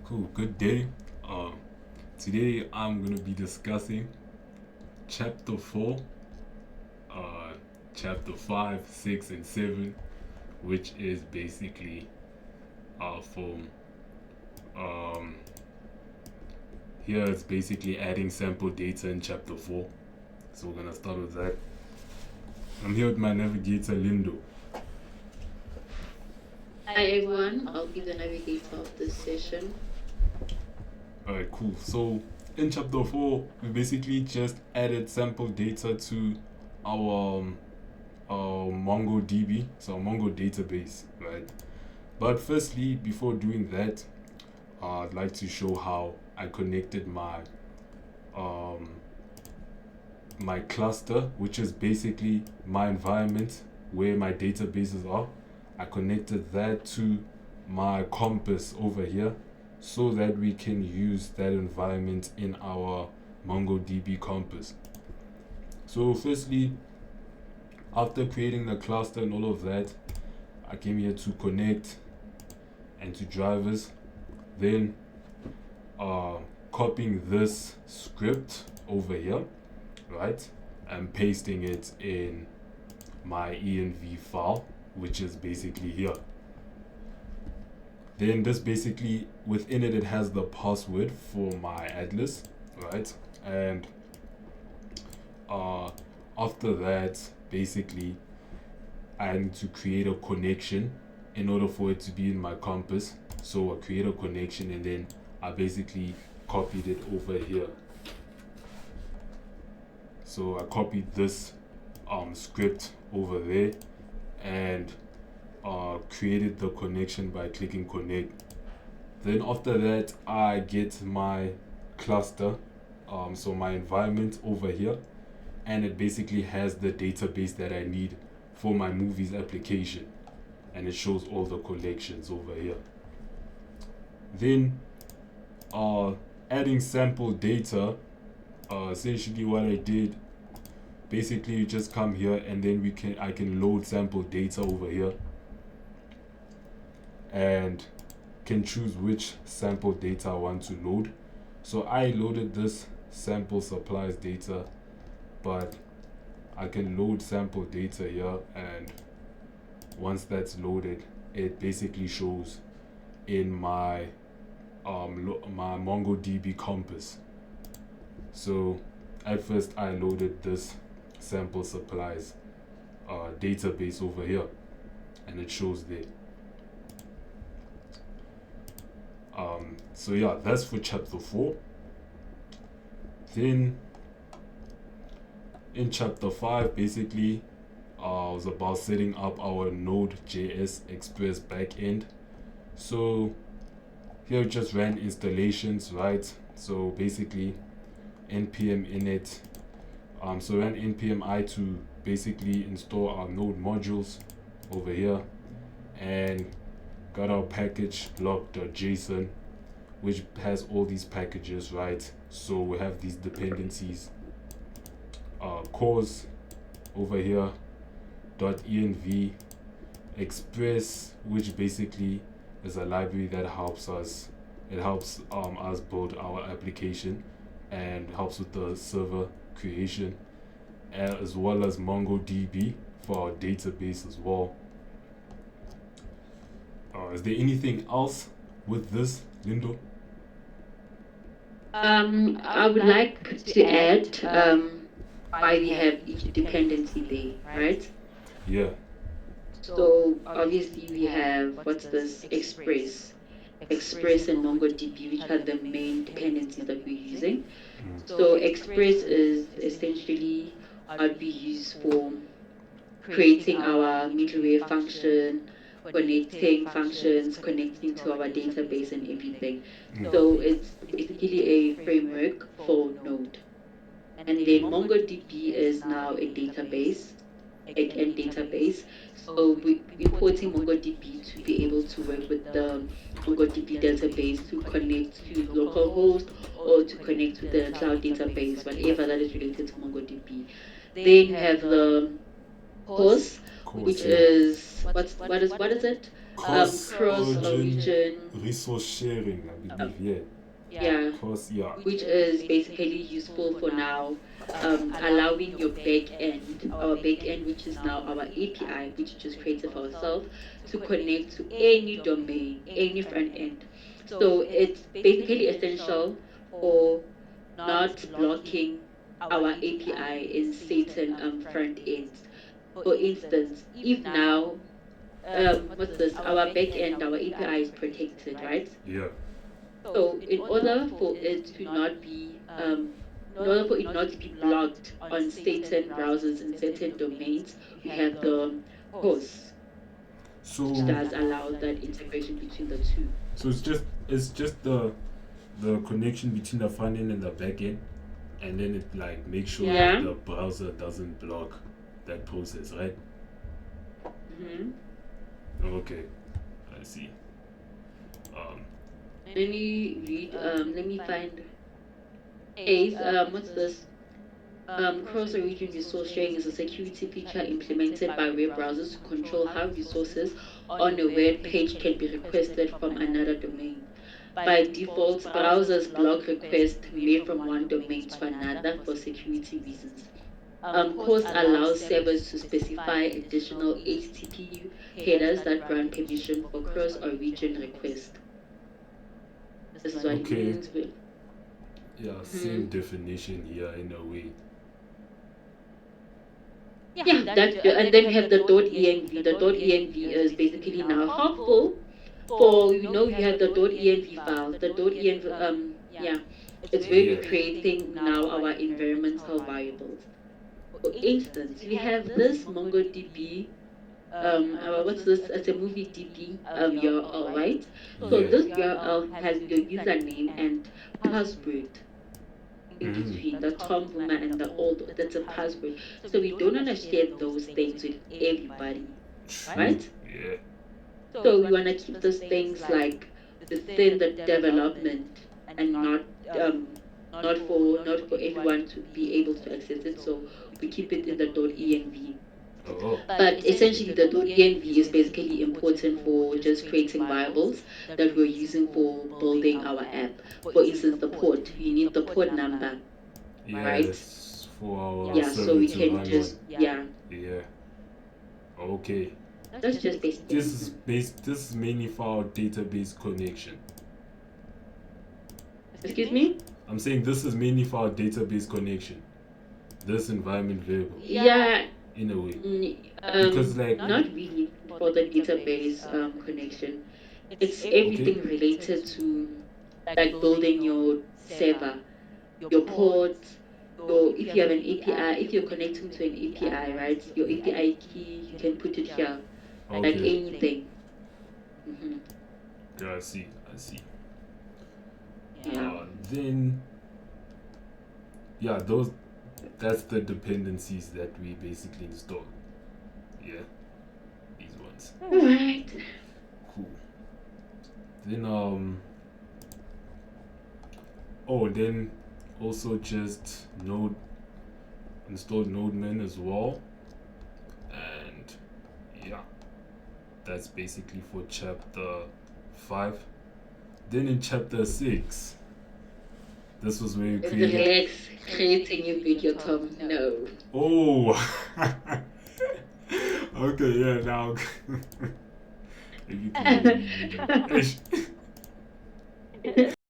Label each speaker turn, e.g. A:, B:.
A: Cool, good day. Today I'm gonna be discussing chapter 4, uh, chapter 5, 6, and 7, which is basically from um, here it's basically adding sample data in chapter 4. So we're gonna start with that. I'm here with my navigator Lindo.
B: Hi everyone, I'll be the navigator of this session.
A: Alright, cool. So in chapter 4, we basically just added sample data to our MongoDB, so our Mongo database, right? But firstly, before doing that, I'd like to show how I connected um, my cluster, which is basically my environment where my databases are. I connected that to my compass over here so that we can use that environment in our MongoDB compass. So firstly, after creating the cluster and all of that, I came here to connect and to drivers. Then copying this script over here, right, and pasting it in my env file, which is basically here. Then this basically within it has the password for my atlas, right? And uh, after that, basically I need to create a connection in order for it to be in my compass. So I create a connection and then I basically copied it over here. So I copied this script over there and created the connection by clicking connect. Then after that, I get my cluster, so my environment over here, and it basically has the database that I need for my movies application, and it shows all the collections over here. Then adding sample data, essentially what I did, basically you just come here and then I can load sample data over here and can choose which sample data I want to load. So I loaded this sample supplies data, but I can load sample data here, and once that's loaded, it basically shows in my my MongoDB compass. So at first I loaded this sample supplies database over here, and it shows there. So yeah, that's for chapter 4. Then in chapter 5, basically, was about setting up our Node.js Express backend. So here we just ran installations, right? So basically, npm init. So ran npm I to basically install our Node modules over here, and got our package log.json, which has all these packages, right? So we have these dependencies, cores over here, .env, express, which basically is a library that helps us. It helps us build our application and helps with the server creation, as well as MongoDB for our database as well. Is there anything else with this, Lindo?
B: I would like to add why we have each dependency there, right?
A: Yeah.
B: So obviously we have what's this Express and MongoDB, which are the main dependencies that we're using. So Express is essentially what we use for creating our middleware function, connecting functions, connecting to our database and everything. So it's basically a framework for Node. And then MongoDB is now a database, backend database. So we're importing MongoDB to be able to work with the MongoDB database to connect to localhost or to connect to the cloud database, whatever that is related to MongoDB. Then you have the course,
A: Cool.
B: which is what is it?
A: Cross
B: cross
A: origin
B: origin,
A: resource sharing, I
B: uh,
A: believe. Yeah.
B: yeah,
A: Cross. Yeah.
B: which is basically useful for now, allowing your back end, our back end, which is now our API, which we just created for ourselves, to connect to any domain, any front end. So it's basically essential for not blocking our API in certain front ends. For instance, if now what's this? Our back end, our API is protected, right?
A: Yeah.
B: So in order for it not to be blocked on certain browsers and certain domains, we have the host, which
A: So
B: does allow that integration between the two.
A: so it's just the connection between the front end and the back end, and then it like makes sure that
B: Yeah.
A: the browser doesn't block that process, right?
B: hmm
A: Okay, I see. Um,
B: Let me read. Let me find. Ace. What's this? Cross-origin resource sharing is a security feature implemented by web browsers to control how resources on a web page can be requested from another domain. By default, browsers block requests made from one domain to another for security reasons. Course allows servers to specify additional HTTP headers that grant permission for cross-origin requests. This is what it
A: okay,
B: means. With,
A: yeah, same
B: Mhm.
A: definition here in a way.
B: Yeah, and then we have the .env. The .env is basically now helpful for you have the .env file. The .env yeah, it's where we're
A: Yeah.
B: creating now our environmental variables. For instance, we have this MongoDB what's this? It's a movie DB URL, right? So
A: Yeah.
B: this URL has your username and password in
A: Mm.
B: between the Tom woman and the old. That's a password. So we don't want to share those things with everybody,
A: True.
B: right?
A: Yeah.
B: So we want to keep those things like within the development and not for everyone to be able to access it. So we keep it in the .env.
A: Oh.
B: But essentially, the .env is basically important for just creating variables that we're using for building our app. For instance, the port. You need the port number, right?
A: Yes, for our
B: Yeah, so
A: server
B: we
A: to
B: can
A: run on.
B: just yeah.
A: Yeah. Okay.
B: That's just basically it.
A: This is mainly for our database connection.
B: Excuse me?
A: I'm saying this is mainly for our database connection. This environment variable
B: Yeah,
A: in a way.
B: mm,
A: Because like
B: not really for the database connection. It's everything related to like building your server, your ports, your if you have an API, if you're connecting to an API, right? Your API key, you can put it here, like
A: okay.
B: anything. hmm
A: Yeah, I see. I see.
B: Yeah.
A: Then yeah, those that's the dependencies that we basically install. Yeah, these ones.
B: All right.
A: Cool. Then then also just node install NodeMen as well, and yeah, that's basically for chapter 5. Then in chapter 6, this was where you created.
B: Relax, create a new video, Tom. No.
A: Oh, okay, yeah, now if you create a new video.